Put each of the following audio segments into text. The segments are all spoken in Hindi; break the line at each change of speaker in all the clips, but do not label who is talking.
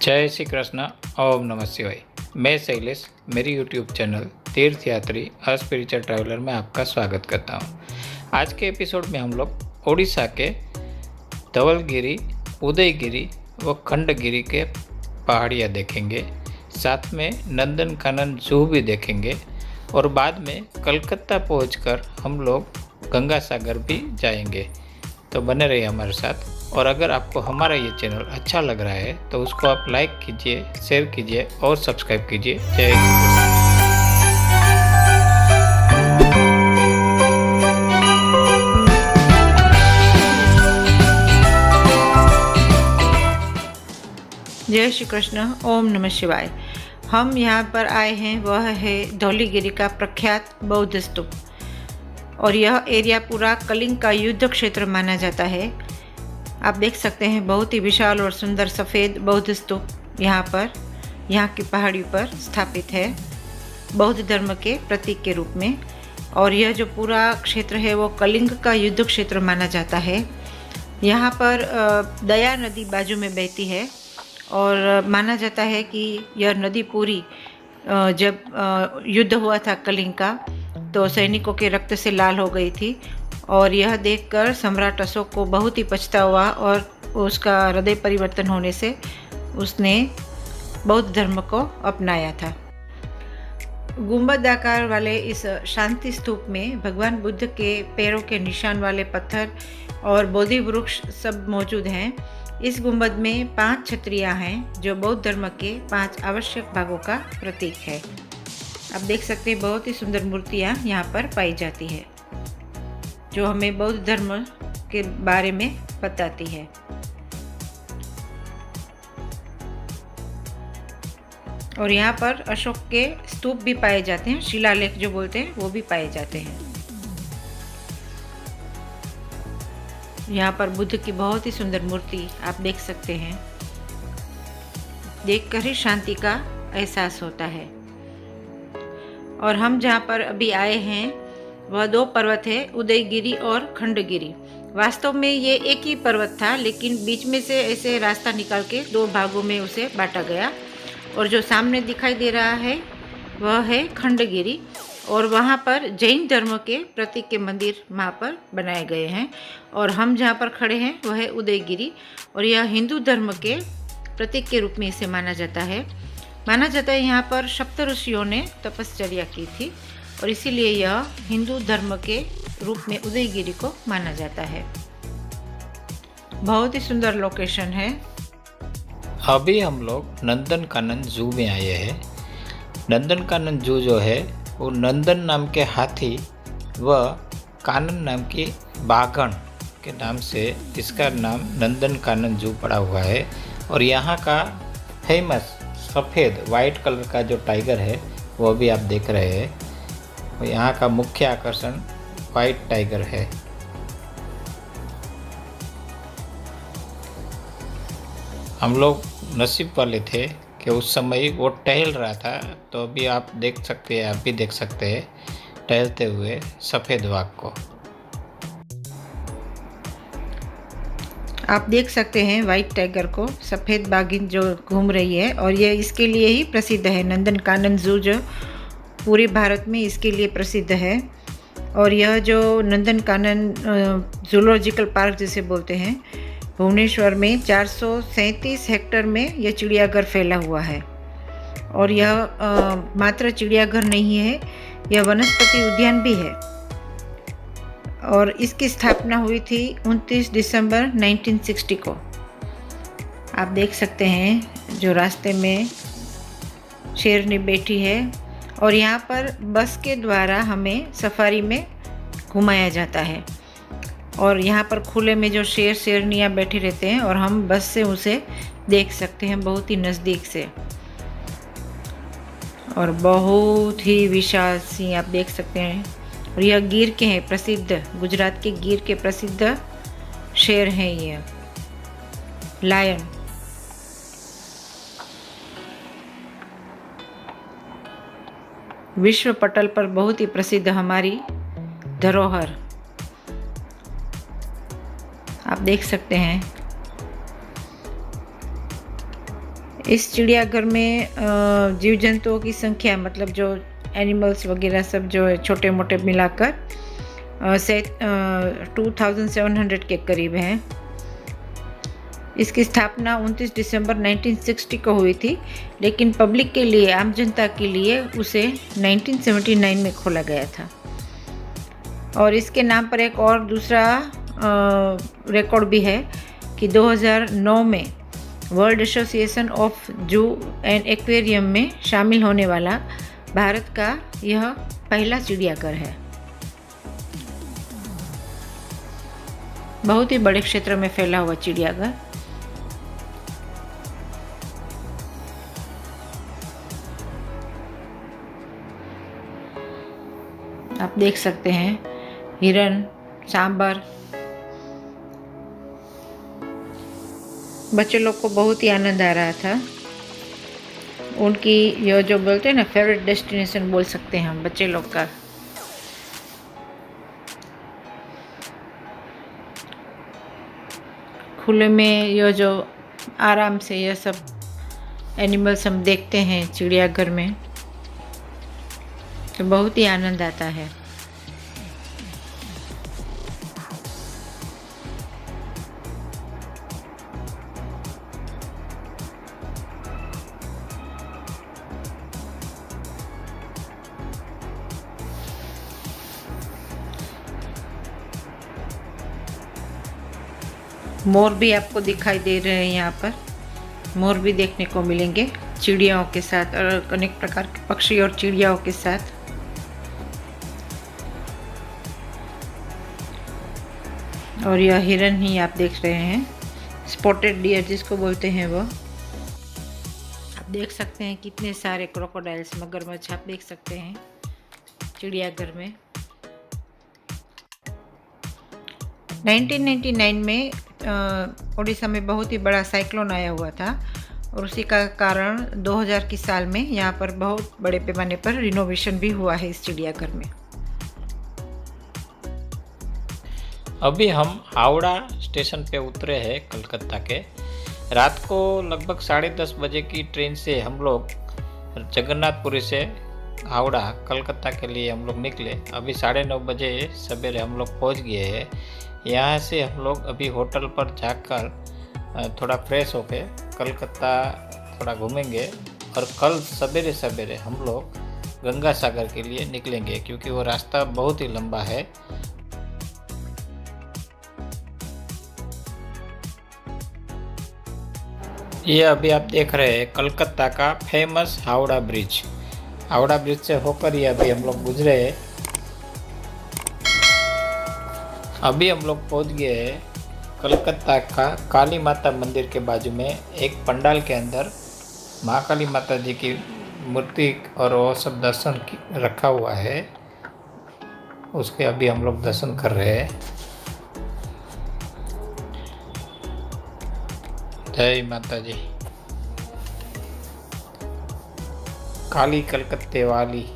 जय श्री कृष्ण। ओम नमः शिवाय। मैं शैलेश, मेरी यूट्यूब चैनल तीर्थयात्री स्पिरिचुअल ट्रैवलर में आपका स्वागत करता हूँ। आज के एपिसोड में हम लोग उड़ीसा के धवलगिरी, उदयगिरी व खंडगिरी के पहाड़ियाँ देखेंगे, साथ में नंदनकानन जू भी देखेंगे और बाद में कलकत्ता पहुंचकर हम लोग गंगा सागर भी जाएंगे। तो बने रहिए हमारे साथ। और अगर आपको हमारा ये चैनल अच्छा लग रहा है तो उसको आप लाइक कीजिए, शेयर कीजिए और सब्सक्राइब कीजिए। जय श्री कृष्ण।
जय श्री कृष्ण। ओम नमः शिवाय। हम यहाँ पर आए हैं, वह है धौलीगिरी का प्रख्यात बौद्ध स्तूप और यह एरिया पूरा कलिंग का युद्ध क्षेत्र माना जाता है। आप देख सकते हैं बहुत ही विशाल और सुंदर सफ़ेद बौद्ध स्तूप यहाँ की पहाड़ी पर स्थापित है, बौद्ध धर्म के प्रतीक के रूप में। और यह जो पूरा क्षेत्र है वो कलिंग का युद्ध क्षेत्र माना जाता है। यहाँ पर दया नदी बाजू में बहती है और माना जाता है कि यह नदी पूरी जब युद्ध हुआ था कलिंग का तो सैनिकों के रक्त से लाल हो गई थी। और यह देखकर सम्राट अशोक को बहुत ही पछतावा और उसका हृदय परिवर्तन होने से उसने बौद्ध धर्म को अपनाया था। गुंबद आकार वाले इस शांति स्तूप में भगवान बुद्ध के पैरों के निशान वाले पत्थर और बोधि वृक्ष सब मौजूद हैं। इस गुंबद में 5 छतरियाँ हैं जो बौद्ध धर्म के 5 आवश्यक भागों का प्रतीक है। आप देख सकते हैं बहुत ही सुंदर मूर्तियाँ यहाँ पर पाई जाती है जो हमें बौद्ध धर्म के बारे में बताती है। और यहाँ पर अशोक के स्तूप भी पाए जाते हैं, शिलालेख जो बोलते हैं वो भी पाए जाते हैं। यहाँ पर बुद्ध की बहुत ही सुंदर मूर्ति आप देख सकते हैं, देखकर ही शांति का एहसास होता है। और हम जहाँ पर अभी आए हैं वह 2 पर्वत है, उदयगिरी और खंडगिरी। वास्तव में ये एक ही पर्वत था, लेकिन बीच में से ऐसे रास्ता निकाल के 2 भागों में उसे बांटा गया। और जो सामने दिखाई दे रहा है वह है खंडगिरी और वहाँ पर जैन धर्म के प्रतीक के मंदिर वहाँ पर बनाए गए हैं। और हम जहाँ पर खड़े हैं वह है उदयगिरी और यह हिंदू धर्म के प्रतीक के रूप में इसे माना जाता है। यहाँ पर सप्त ऋषियों ने तपश्चर्या की थी और इसीलिए यह हिंदू धर्म के रूप में उदयगिरी को माना जाता है। बहुत ही सुंदर लोकेशन है।
अभी हम लोग नंदनकानन जू में आए हैं। नंदनकानन जू जो है वो नंदन नाम के हाथी व कानन नाम की बाघन के नाम से इसका नाम नंदनकानन जू पड़ा हुआ है। और यहाँ का फेमस सफ़ेद वाइट कलर का जो टाइगर है वो भी आप देख रहे हैं। और यहाँ का मुख्य आकर्षण वाइट टाइगर है। हम लोग नसीब वाले थे कि उस समय वो टहल रहा था, तो अभी आप देख सकते हैं, आप भी देख सकते हैं टहलते हुए सफ़ेद बाघ को।
आप देख सकते हैं वाइट टाइगर को, सफ़ेद बाघिन जो घूम रही है। और ये इसके लिए ही प्रसिद्ध है। नंदनकानन जू जो पूरे भारत में इसके लिए प्रसिद्ध है। और यह जो नंदनकानन जूलॉजिकल पार्क जिसे बोलते हैं, भुवनेश्वर में 437 हेक्टेयर में यह चिड़ियाघर फैला हुआ है। और यह मात्र चिड़ियाघर नहीं है, यह वनस्पति उद्यान भी है। और इसकी स्थापना हुई थी 29 दिसंबर 1960 को। आप देख सकते हैं जो रास्ते में शेरनी बैठी है। और यहाँ पर बस के द्वारा हमें सफारी में घुमाया जाता है। और यहाँ पर खुले में जो शेरनियाँ बैठे रहते हैं और हम बस से उसे देख सकते हैं बहुत ही नज़दीक से। और बहुत ही विशाल सिंह आप देख सकते हैं। और यह गिर के हैं प्रसिद्ध, गुजरात के गिर के प्रसिद्ध शेर हैं ये लायन। विश्व पटल पर बहुत ही प्रसिद्ध हमारी धरोहर आप देख सकते हैं। इस चिड़ियाघर में जीव जंतुओं की संख्या, मतलब जो एनिमल्स वगैरह सब जो है छोटे मोटे मिलाकर 2700 के करीब हैं। इसकी स्थापना 29 दिसंबर 1960 को हुई थी, लेकिन पब्लिक के लिए, आम जनता के लिए उसे 1979 में खोला गया था। और इसके नाम पर एक और दूसरा रिकॉर्ड भी है कि 2009 में वर्ल्ड एसोसिएशन ऑफ जू एंड एक्वेरियम में शामिल होने वाला भारत का यह पहला चिड़ियाघर है। बहुत ही बड़े क्षेत्र में फैला हुआ चिड़ियाघर। आप देख सकते हैं हिरन, सांबर। बच्चे लोग को बहुत ही आनंद आ रहा था। उनकी ये जो बोलते हैं ना, फेवरेट डेस्टिनेशन बोल सकते हैं हम बच्चे लोग का। खुले में ये जो आराम से ये सब एनिमल्स हम देखते हैं चिड़ियाघर में, तो बहुत ही आनंद आता है। मोर भी आपको दिखाई दे रहे हैं। यहाँ पर मोर भी देखने को मिलेंगे चिड़ियाओं के साथ, और अनेक प्रकार के पक्षी और चिड़ियाओं के साथ। और यह हिरन ही आप देख रहे हैं, स्पॉटेड डियर जिसको बोलते हैं वो। आप देख सकते हैं कितने सारे क्रोकोडाइल्स, मगरमच्छ आप देख सकते हैं चिड़ियाघर में। 1999 में उड़ीसा में बहुत ही बड़ा साइक्लोन आया हुआ था, और उसी का कारण 2000 की साल में यहाँ पर बहुत बड़े पैमाने पर रिनोवेशन भी हुआ है इस चिड़ियाघर में।
अभी हम हावड़ा स्टेशन पे उतरे हैं कलकत्ता के। रात को लगभग 10:30 बजे की ट्रेन से हम लोग जगन्नाथपुरी से हावड़ा कलकत्ता के लिए हम लोग निकले। अभी 9:30 बजे सवेरे हम लोग पहुंच गए हैं। यहाँ से हम लोग अभी होटल पर जाकर थोड़ा फ्रेश होके कलकत्ता थोड़ा घूमेंगे, और कल सवेरे सवेरे हम लोग गंगा सागर के लिए निकलेंगे, क्योंकि वो रास्ता बहुत ही लंबा है। ये अभी आप देख रहे हैं कलकत्ता का famous Howrah bridge. Howrah bridge से होकर ये अभी हम लोग गुजरे हैं। अभी हम लोग पहुंच गए हैं कलकत्ता का काली माता मंदिर के बाजू में एक पंडाल के अंदर महाकाली माता जी की मूर्ति और वो सब दर्शन रखा हुआ है। उसके अभी हम लोग दर्शन कर रहे हैं। जय माता जी। काली कलकत्ते वाली,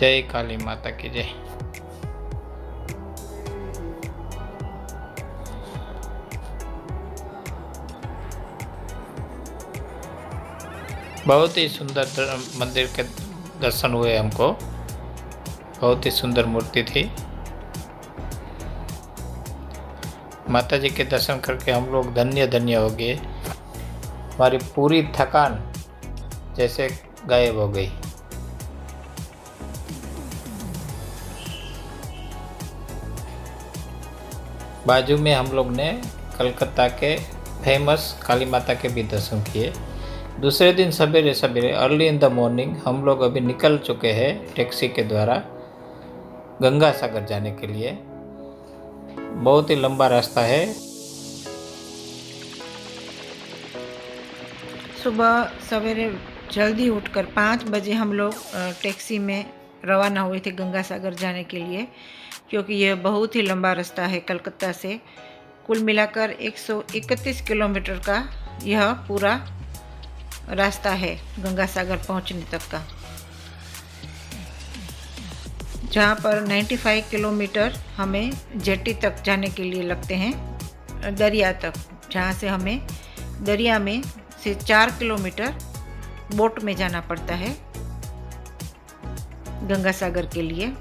जय काली माता की जय। बहुत ही सुंदर मंदिर के दर्शन हुए हमको। बहुत ही सुंदर मूर्ति थी। माता जी के दर्शन करके हम लोग धन्य धन्य हो गए। हमारी पूरी थकान जैसे गायब हो गई। बाजू में हम लोग ने कलकत्ता के फेमस काली माता के भी दर्शन किए। दूसरे दिन सवेरे सवेरे अर्ली इन द मॉर्निंग हम लोग अभी निकल चुके हैं टैक्सी के द्वारा गंगा सागर जाने के लिए। बहुत ही लंबा रास्ता है।
सुबह सवेरे जल्दी उठकर 5 बजे हम लोग टैक्सी में रवाना हुए थे गंगा सागर जाने के लिए, क्योंकि यह बहुत ही लंबा रास्ता है कलकत्ता से। कुल मिलाकर 131 किलोमीटर का यह पूरा रास्ता है गंगा सागर पहुंचने तक का, जहां पर 95 किलोमीटर हमें जेटी तक जाने के लिए लगते हैं दरिया तक, जहाँ से हमें दरिया में से 4 किलोमीटर बोट में जाना पड़ता है गंगा सागर के लिए।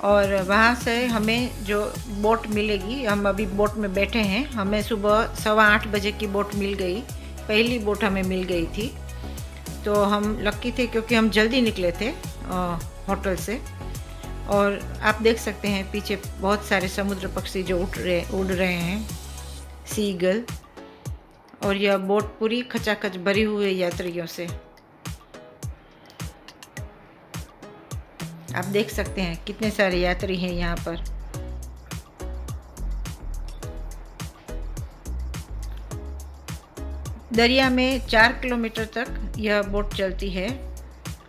और वहाँ से हमें जो बोट मिलेगी, हम अभी बोट में बैठे हैं, हमें सुबह 8:15 बजे की बोट मिल गई, पहली बोट हमें मिल गई थी। तो हम लकी थे क्योंकि हम जल्दी निकले थे होटल से। और आप देख सकते हैं पीछे बहुत सारे समुद्र पक्षी जो उड़ रहे हैं, सीगल। और यह बोट पूरी खचाखच भरी हुई है यात्रियों से। आप देख सकते हैं कितने सारे यात्री हैं यहाँ पर। दरिया में 4 किलोमीटर तक यह बोट चलती है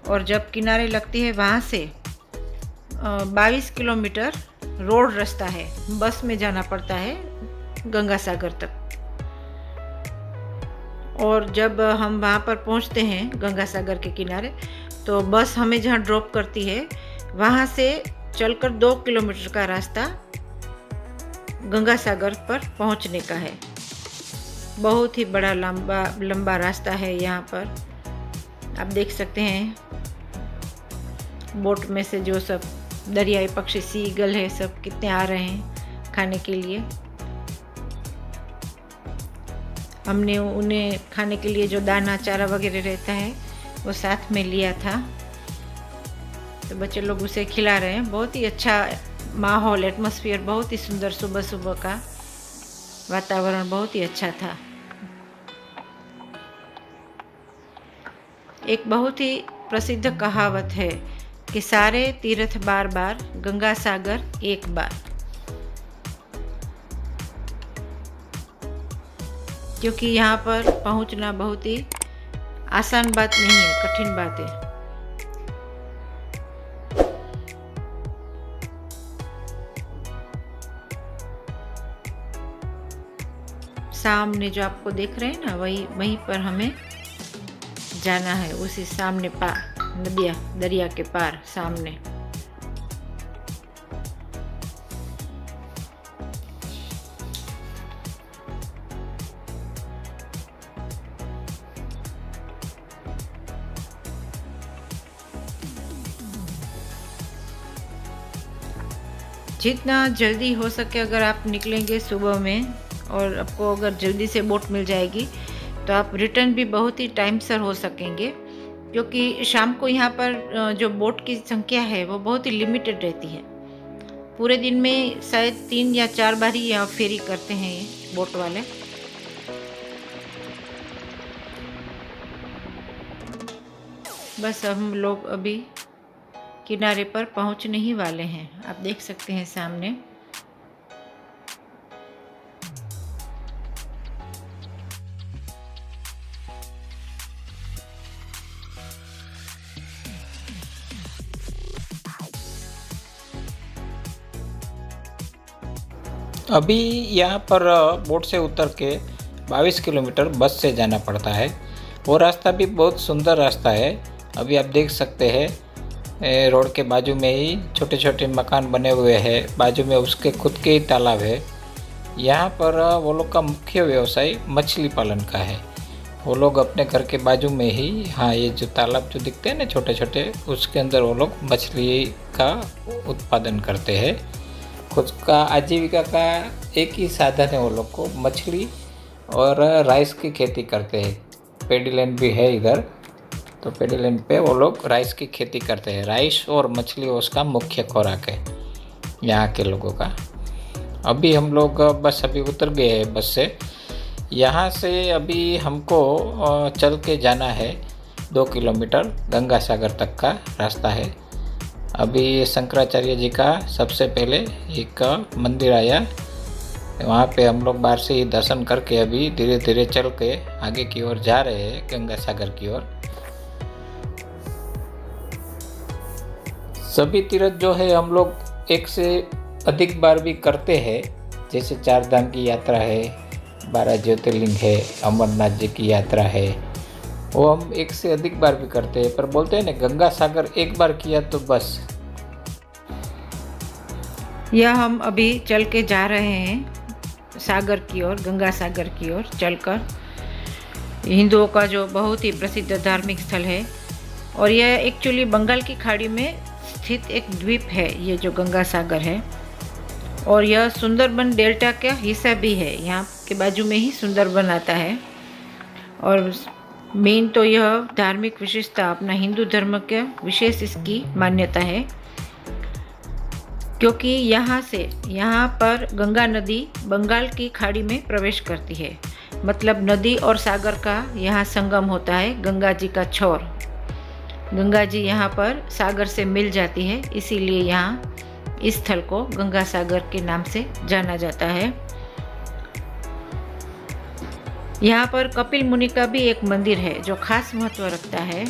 और जब किनारे लगती है वहाँ से 22 किलोमीटर रोड रास्ता है, बस में जाना पड़ता है गंगा सागर तक। और जब हम वहाँ पर पहुँचते हैं गंगा सागर के किनारे, तो बस हमें जहाँ ड्रॉप करती है वहाँ से चलकर 2 किलोमीटर का रास्ता गंगा सागर पर पहुँचने का है। बहुत ही बड़ा लंबा रास्ता है यहाँ पर। आप देख सकते हैं बोट में से जो सब दरियाई पक्षी सीगल है, सब कितने आ रहे हैं खाने के लिए। हमने उन्हें खाने के लिए जो दाना चारा वगैरह रहता है वो साथ में लिया था, तो बच्चे लोग उसे खिला रहे हैं। बहुत ही अच्छा माहौल, एटमॉस्फेयर बहुत ही सुंदर, सुबह सुबह का वातावरण बहुत ही अच्छा था। एक बहुत ही प्रसिद्ध कहावत है कि सारे तीर्थ बार बार, गंगा सागर एक बार। क्योंकि यहाँ पर पहुँचना बहुत ही आसान बात नहीं है, कठिन बात है। सामने जो आपको देख रहे हैं ना, वहीं पर हमें जाना है, उसी सामने दरिया के पार सामने। जितना जल्दी हो सके अगर आप निकलेंगे सुबह में, और आपको अगर जल्दी से बोट मिल जाएगी तो आप रिटर्न भी बहुत ही टाइम से हो सकेंगे। क्योंकि शाम को यहाँ पर जो बोट की संख्या है वो बहुत ही लिमिटेड रहती है। पूरे दिन में शायद 3 या 4 बार ही यहाँ फेरी करते हैं ये बोट वाले। बस हम लोग अभी किनारे पर पहुँचने ही वाले हैं। आप देख सकते हैं सामने।
अभी यहाँ पर बोट से उतर के 22 किलोमीटर बस से जाना पड़ता है। वो रास्ता भी बहुत सुंदर रास्ता है। अभी आप देख सकते हैं रोड के बाजू में ही छोटे छोटे मकान बने हुए हैं, बाजू में उसके खुद के ही तालाब है। यहाँ पर वो लोग का मुख्य व्यवसाय मछली पालन का है। वो लोग अपने घर के बाजू में ही, हाँ, ये जो तालाब जो दिखते हैं ना छोटे छोटे, उसके अंदर वो लोग मछली का उत्पादन करते हैं। खुद का आजीविका का एक ही साधन है वो लोग को, मछली और राइस की खेती करते हैं। पेडी लैंड भी है इधर, तो पेडी लैंड पे वो लोग राइस की खेती करते हैं। राइस और मछली उसका मुख्य खुराक है यहाँ के लोगों का। अभी हम लोग बस अभी उतर गए हैं बस से। यहाँ से अभी हमको चल के जाना है 2 किलोमीटर, गंगा सागर तक का रास्ता है। अभी शंकराचार्य जी का सबसे पहले एक मंदिर आया, वहाँ पे हम लोग बाहर से ही दर्शन करके अभी धीरे धीरे चल के आगे की ओर जा रहे हैं, गंगा सागर की ओर। सभी तीर्थ जो है हम लोग एक से अधिक बार भी करते हैं। जैसे 4 धाम की यात्रा है, 12 ज्योतिर्लिंग है, अमरनाथ जी की यात्रा है, वो हम एक से अधिक बार भी करते हैं। पर बोलते हैं ना, गंगा सागर एक बार किया तो बस।
यह हम अभी चल के जा रहे हैं सागर की ओर, गंगा सागर की ओर चलकर। हिंदुओं का जो बहुत ही प्रसिद्ध धार्मिक स्थल है और यह एक्चुअली बंगाल की खाड़ी में स्थित एक द्वीप है, ये जो गंगा सागर है। और यह सुंदरबन डेल्टा का हिस्सा भी है, यहाँ के बाजू में ही सुंदरबन आता है। और मेन तो यह धार्मिक विशेषता अपना हिंदू धर्म के विशेष इसकी मान्यता है, क्योंकि यहाँ पर गंगा नदी बंगाल की खाड़ी में प्रवेश करती है। मतलब नदी और सागर का यहाँ संगम होता है, गंगा जी का छोर। गंगा जी यहाँ पर सागर से मिल जाती है, इसीलिए यहाँ इस स्थल को गंगा सागर के नाम से जाना जाता है। यहाँ पर कपिल मुनि का भी एक मंदिर है जो खास महत्व रखता है।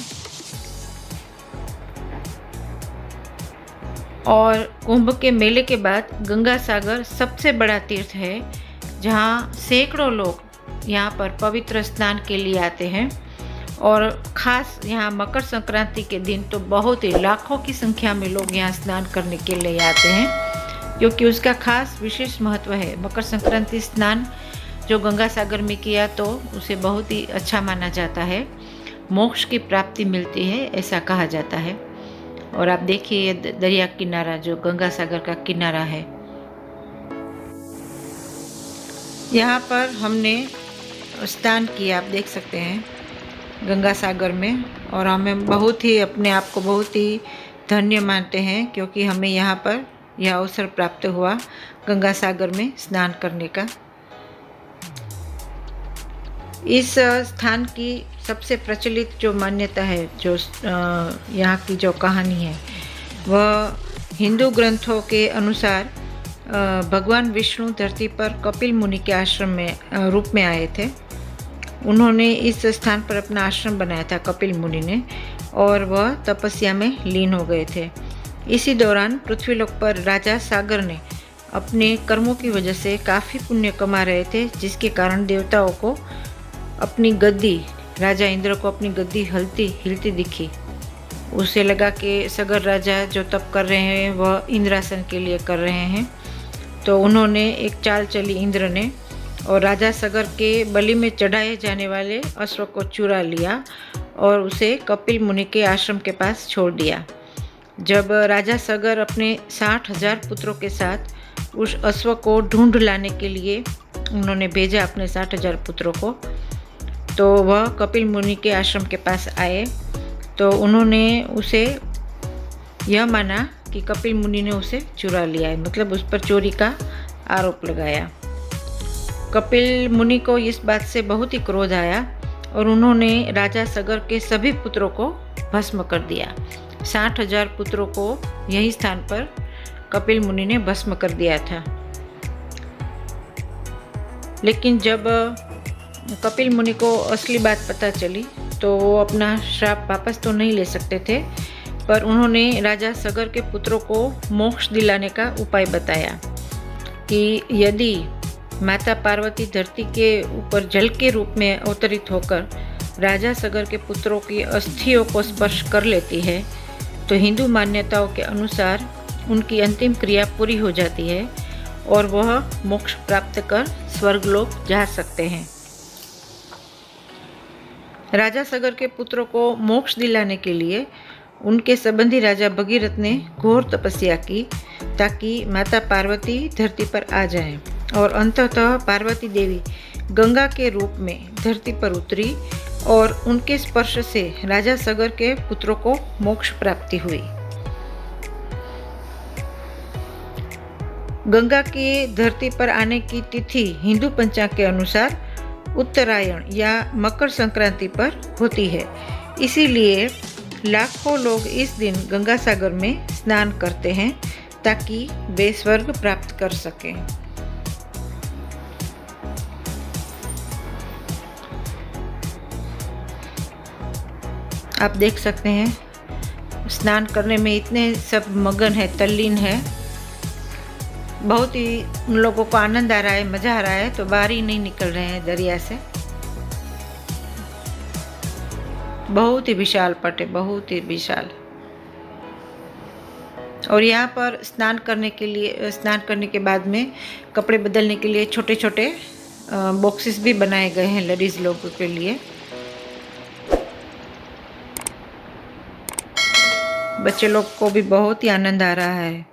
और कुंभ के मेले के बाद गंगा सागर सबसे बड़ा तीर्थ है, जहाँ सैकड़ों लोग यहाँ पर पवित्र स्नान के लिए आते हैं। और ख़ास यहाँ मकर संक्रांति के दिन तो बहुत ही लाखों की संख्या में लोग यहाँ स्नान करने के लिए आते हैं, क्योंकि उसका खास विशेष महत्व है। मकर संक्रांति स्नान जो गंगा सागर में किया तो उसे बहुत ही अच्छा माना जाता है, मोक्ष की प्राप्ति मिलती है ऐसा कहा जाता है। और आप देखिए ये दरिया किनारा जो गंगा सागर का किनारा है, यहाँ पर हमने स्नान किया, आप देख सकते हैं गंगा सागर में। और हमें बहुत ही अपने आप को बहुत ही धन्य मानते हैं, क्योंकि हमें यहाँ पर यह अवसर प्राप्त हुआ गंगा सागर में स्नान करने का। इस स्थान की सबसे प्रचलित जो मान्यता है, जो यहाँ की जो कहानी है, वह हिंदू ग्रंथों के अनुसार भगवान विष्णु धरती पर कपिल मुनि के आश्रम में रूप में आए थे। उन्होंने इस स्थान पर अपना आश्रम बनाया था कपिल मुनि ने, और वह तपस्या में लीन हो गए थे। इसी दौरान पृथ्वीलोक पर राजा सागर ने अपने कर्मों की वजह से काफ़ी पुण्य कमा रहे थे, जिसके कारण देवताओं को अपनी गद्दी, राजा इंद्र को अपनी गद्दी हिलती दिखी। उसे लगा कि सगर राजा जो तप कर रहे हैं वह इंद्रासन के लिए कर रहे हैं। तो उन्होंने एक चाल चली इंद्र ने, और राजा सगर के बलि में चढ़ाए जाने वाले अश्व को चुरा लिया और उसे कपिल मुनि के आश्रम के पास छोड़ दिया। जब राजा सगर अपने 60,000 पुत्रों के साथ उस अश्व को ढूंढ लाने के लिए उन्होंने भेजा अपने 60,000 पुत्रों को, तो वह कपिल मुनि के आश्रम के पास आए। तो उन्होंने उसे यह माना कि कपिल मुनि ने उसे चुरा लिया है, मतलब उस पर चोरी का आरोप लगाया। कपिल मुनि को इस बात से बहुत ही क्रोध आया और उन्होंने राजा सगर के सभी पुत्रों को भस्म कर दिया। 60,000 पुत्रों को यही स्थान पर कपिल मुनि ने भस्म कर दिया था। लेकिन जब कपिल मुनि को असली बात पता चली तो वो अपना श्राप वापस तो नहीं ले सकते थे, पर उन्होंने राजा सगर के पुत्रों को मोक्ष दिलाने का उपाय बताया कि यदि माता पार्वती धरती के ऊपर जल के रूप में अवतरित होकर राजा सगर के पुत्रों की अस्थियों को स्पर्श कर लेती है तो हिंदू मान्यताओं के अनुसार उनकी अंतिम क्रिया पूरी हो जाती है और वह मोक्ष प्राप्त कर स्वर्गलोक जा सकते हैं। राजा सगर के पुत्रों को मोक्ष दिलाने के लिए उनके संबंधी राजा भगीरथ ने घोर तपस्या की ताकि माता पार्वती धरती पर आ जाएं, और अंततः पार्वती देवी गंगा के रूप में धरती पर उतरी और उनके स्पर्श से राजा सगर के पुत्रों को मोक्ष प्राप्ति हुई। गंगा की धरती पर आने की तिथि हिंदू पंचांग के अनुसार उत्तरायण या मकर संक्रांति पर होती है, इसीलिए लाखों लोग इस दिन गंगा सागर में स्नान करते हैं ताकि वे स्वर्ग प्राप्त कर सकें। आप देख सकते हैं स्नान करने में इतने सब मगन है, तल्लीन है, बहुत ही उन लोगों को आनंद आ रहा है, मज़ा आ रहा है, तो बाहर ही नहीं निकल रहे हैं दरिया से। बहुत ही विशाल पट है, बहुत ही विशाल। और यहाँ पर स्नान करने के बाद में कपड़े बदलने के लिए छोटे छोटे बॉक्सेस भी बनाए गए हैं लेडीज़ लोगों के लिए। बच्चे लोग को भी बहुत ही आनंद आ रहा है।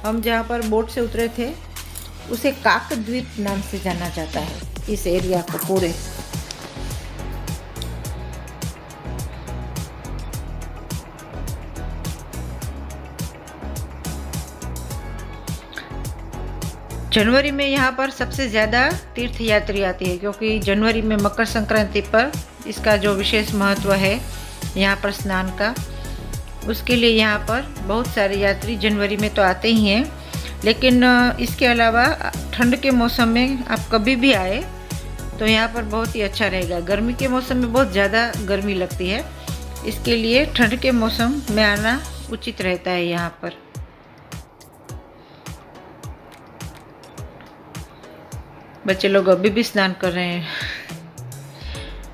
हम जहाँ पर बोट से उतरे थे उसे काकद्वीप नाम से जाना जाता है, इस एरिया को पूरे। जनवरी में यहाँ पर सबसे ज़्यादा तीर्थ यात्री आती है, क्योंकि जनवरी में मकर संक्रांति पर इसका जो विशेष महत्व है यहाँ पर स्नान का, उसके लिए यहाँ पर बहुत सारे यात्री जनवरी में तो आते ही हैं। लेकिन इसके अलावा ठंड के मौसम में आप कभी भी आए तो यहाँ पर बहुत ही अच्छा रहेगा। गर्मी के मौसम में बहुत ज़्यादा गर्मी लगती है, इसके लिए ठंड के मौसम में आना उचित रहता है यहाँ पर। बच्चे लोग अभी भी स्नान कर रहे हैं,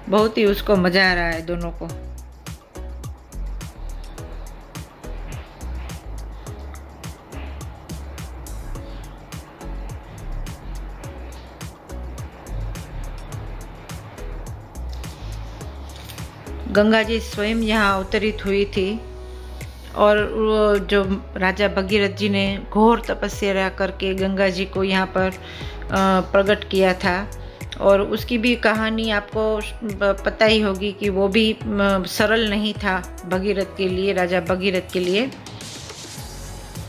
बहुत ही उसको मज़ा आ रहा है दोनों को। गंगा जी स्वयं यहाँ अवतरित हुई थी और वो जो राजा भगीरथ जी ने घोर तपस्या करके गंगा जी को यहाँ पर प्रकट किया था, और उसकी भी कहानी आपको पता ही होगी कि वो भी सरल नहीं था भगीरथ के लिए, राजा भगीरथ के लिए,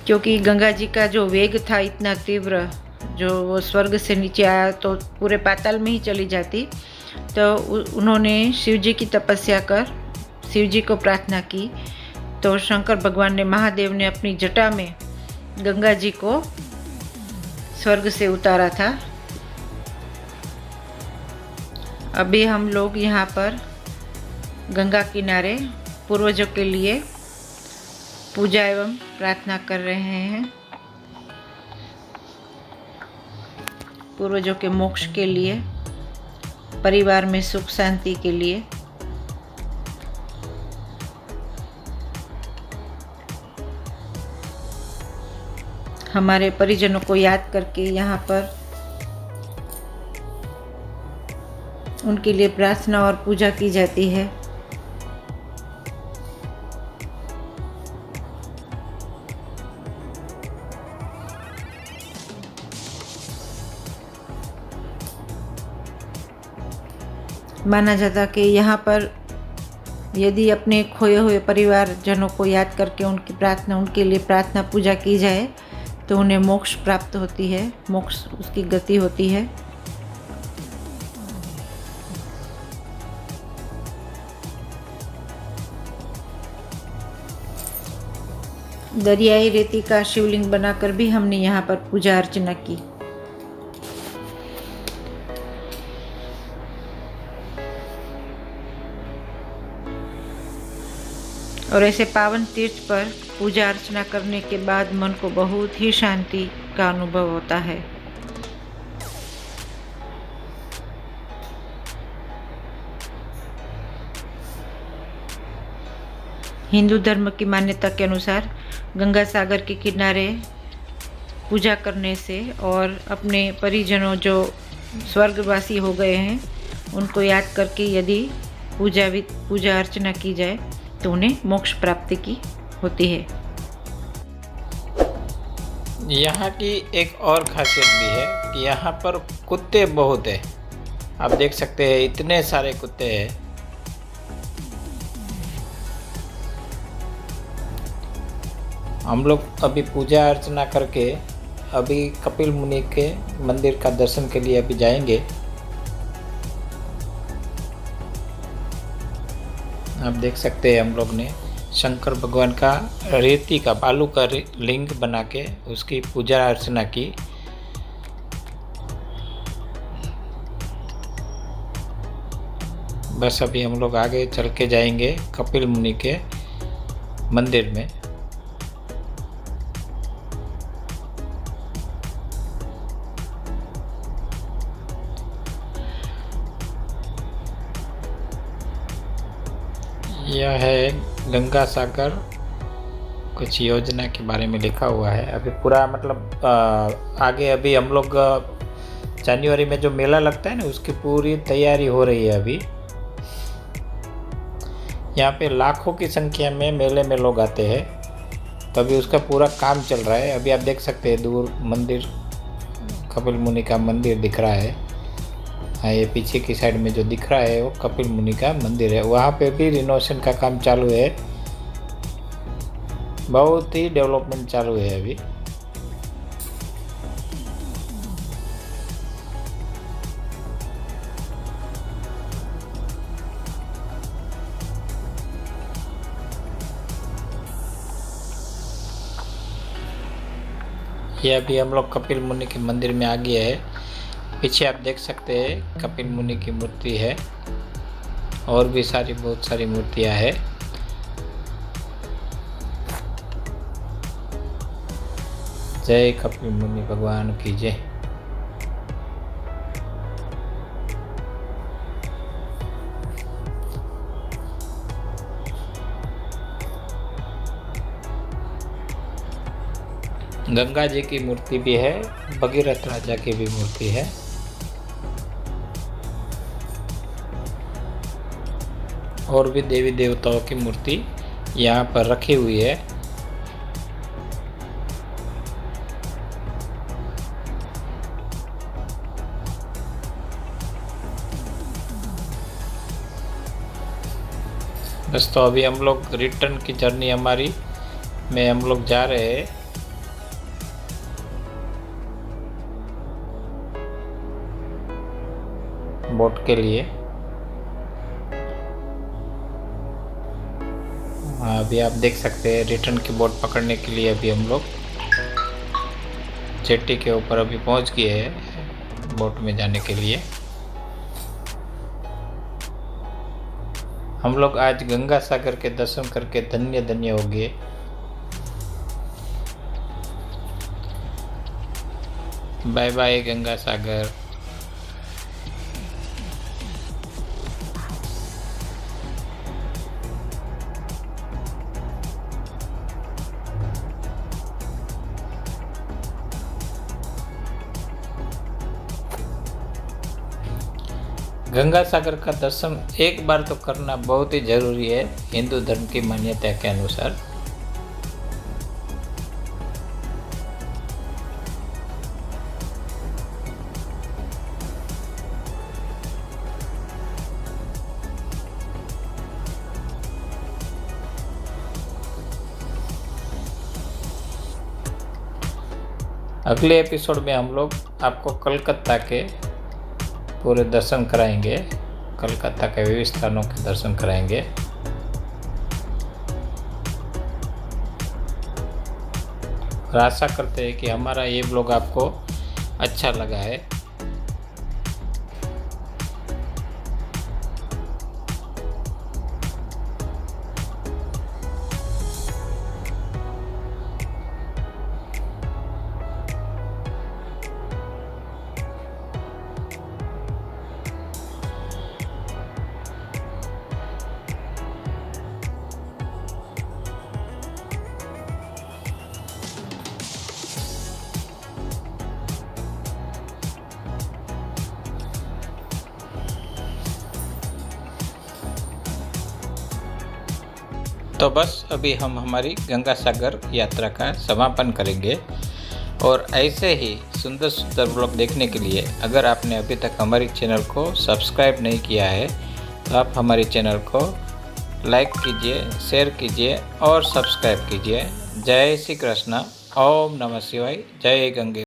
क्योंकि गंगा जी का जो वेग था इतना तीव्र, जो वो स्वर्ग से नीचे आया तो पूरे पाताल में ही चली जाती। तो उन्होंने शिव जी की तपस्या कर शिव जी को प्रार्थना की, तो शंकर भगवान ने, महादेव ने अपनी जटा में गंगा जी को स्वर्ग से उतारा था। अभी हम लोग यहाँ पर गंगा किनारे पूर्वजों के लिए पूजा एवं प्रार्थना कर रहे हैं, पूर्वजों के मोक्ष के लिए, परिवार में सुख शांति के लिए। हमारे परिजनों को याद करके यहाँ पर उनके लिए प्रार्थना और पूजा की जाती है। माना जाता कि यहाँ पर यदि अपने खोए हुए परिवारजनों को याद करके उनके लिए प्रार्थना पूजा की जाए तो उन्हें मोक्ष प्राप्त होती है, मोक्ष उसकी गति होती है। दरियाई रेती का शिवलिंग बनाकर भी हमने यहाँ पर पूजा अर्चना की। और ऐसे पावन तीर्थ पर पूजा अर्चना करने के बाद मन को बहुत ही शांति का अनुभव होता है। हिंदू धर्म की मान्यता के अनुसार गंगा सागर के किनारे पूजा करने से और अपने परिजनों जो स्वर्गवासी हो गए हैं उनको याद करके यदि पूजा अर्चना की जाए तो उन्हें मोक्ष प्राप्ति की होती है।
यहाँ की एक और खासियत भी है कि यहाँ पर कुत्ते बहुत हैं। आप देख सकते हैं इतने सारे कुत्ते हैं। हम लोग अभी पूजा अर्चना करके अभी कपिल मुनि के मंदिर का दर्शन के लिए अभी जाएंगे। आप देख सकते हैं हम लोग ने शंकर भगवान का रेती का बालू का लिंग बना के उसकी पूजा अर्चना की। बस अभी हम लोग आगे चल के जाएंगे कपिल मुनि के मंदिर में। यह है गंगा सागर कुछ योजना के बारे में लिखा हुआ है। अभी पूरा मतलब आगे अभी हम लोग जनवरी में जो मेला लगता है ना, उसकी पूरी तैयारी हो रही है अभी। यहाँ पे लाखों की संख्या में मेले में लोग आते हैं, तो अभी उसका पूरा काम चल रहा है। अभी आप देख सकते हैं दूर मंदिर, कपिल मुनि का मंदिर दिख रहा है। हाँ, ये पीछे की साइड में जो दिख रहा है वो कपिल मुनि का मंदिर है। वहाँ पे भी रिनोवेशन का काम चालू है, बहुत ही डेवलपमेंट चालू है अभी। ये अभी हम लोग कपिल मुनि के मंदिर में आ गए हैं। पीछे आप देख सकते हैं कपिल मुनि की मूर्ति है, और भी बहुत सारी मूर्तियां हैं। जय कपिल मुनि भगवान की जय। गंगा जी की मूर्ति भी है, भगीरथ राजा की भी मूर्ति है। और भी देवी देवताओं की मूर्ति यहाँ पर रखी हुई है। बस तो अभी हम लोग रिटर्न की जर्नी हमारी में हम लोग जा रहे हैं। बोट के लिए। अभी आप देख सकते हैं रिटर्न की बोट पकड़ने के लिए अभी हम लोग जेटी के ऊपर अभी पहुंच गए हैं बोट में जाने के लिए। हम लोग आज गंगा सागर के दर्शन करके धन्य धन्य हो गए। Bye bye Ganga Sagar. गंगा सागर का दर्शन एक बार तो करना बहुत ही जरूरी है हिंदू धर्म की मान्यता के अनुसार। अगले एपिसोड में हम लोग आपको कलकत्ता के पूरे दर्शन कराएंगे, कलकत्ता के विविध स्थानों के दर्शन कराएंगे। और आशा करते हैं कि हमारा ये ब्लॉग आपको अच्छा लगा है। तो बस अभी हम हमारी गंगा सागर यात्रा का समापन करेंगे। और ऐसे ही सुंदर सुंदर ब्लॉग देखने के लिए अगर आपने अभी तक हमारे चैनल को सब्सक्राइब नहीं किया है तो आप हमारे चैनल को लाइक कीजिए, शेयर कीजिए और सब्सक्राइब कीजिए। जय श्री कृष्ण। ओम नमः शिवाय। जय गंगे।